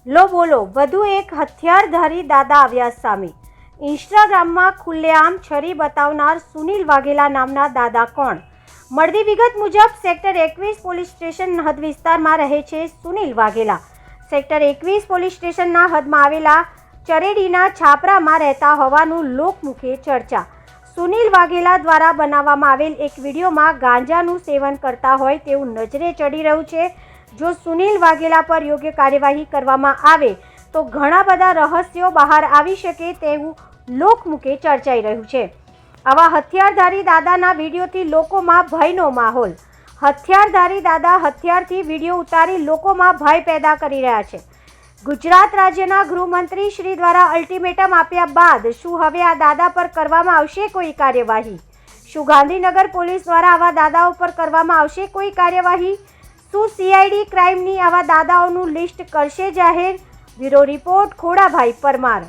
લો બોલો વધુ એક હથિયારધારી દાદા આવ્યા સામે। ઇન્સ્ટાગ્રામમાં ખુલ્લેઆમ છરી બતાવનાર સુનિલ વાઘેલા નામના દાદા કોણ? મળતી વિગત મુજબ સેક્ટર 21 પોલીસ સ્ટેશન હદ વિસ્તારમાં રહે છે સુનિલ વાઘેલા। સેક્ટર 21 પોલીસ સ્ટેશનના હદમાં આવેલા ચરેડીના છાપરામાં રહેતા હોવાનું લોકમુખે ચર્ચા। સુનિલ વાઘેલા દ્વારા બનાવવામાં આવેલ એક વિડીયોમાં ગાંજાનું સેવન કરતા હોય તેવું નજરે ચડી રહ્યું છે। જો સુનિલ વાઘેલા પર યોગ્ય કાર્યવાહી કરવામાં આવે તો ઘણા બધા રહસ્યો બહાર આવી શકે તેવું લોકમુખે ચર્ચાઈ રહ્યું છે। આવા હથિયારધારી દાદાના વિડીયોથી લોકોમાં ભયનો માહોલ। હથિયારધારી દાદા હથિયારથી વિડીયો ઉતારી લોકોમાં ભય પેદા કરી રહ્યા છે। ગુજરાત રાજ્યના ગૃહમંત્રી શ્રી દ્વારા અલ્ટિમેટમ આપ્યા બાદ શું હવે આ દાદા પર કરવામાં આવશે કોઈ કાર્યવાહી? શું ગાંધીનગર પોલીસ દ્વારા આવા દાદાઓ પર કરવામાં આવશે કોઈ કાર્યવાહી? શું CID ક્રાઇમની આવા દાદાઓનું લિસ્ટ કરશે જાહેર? Bureau report, Khodabhai Parmar.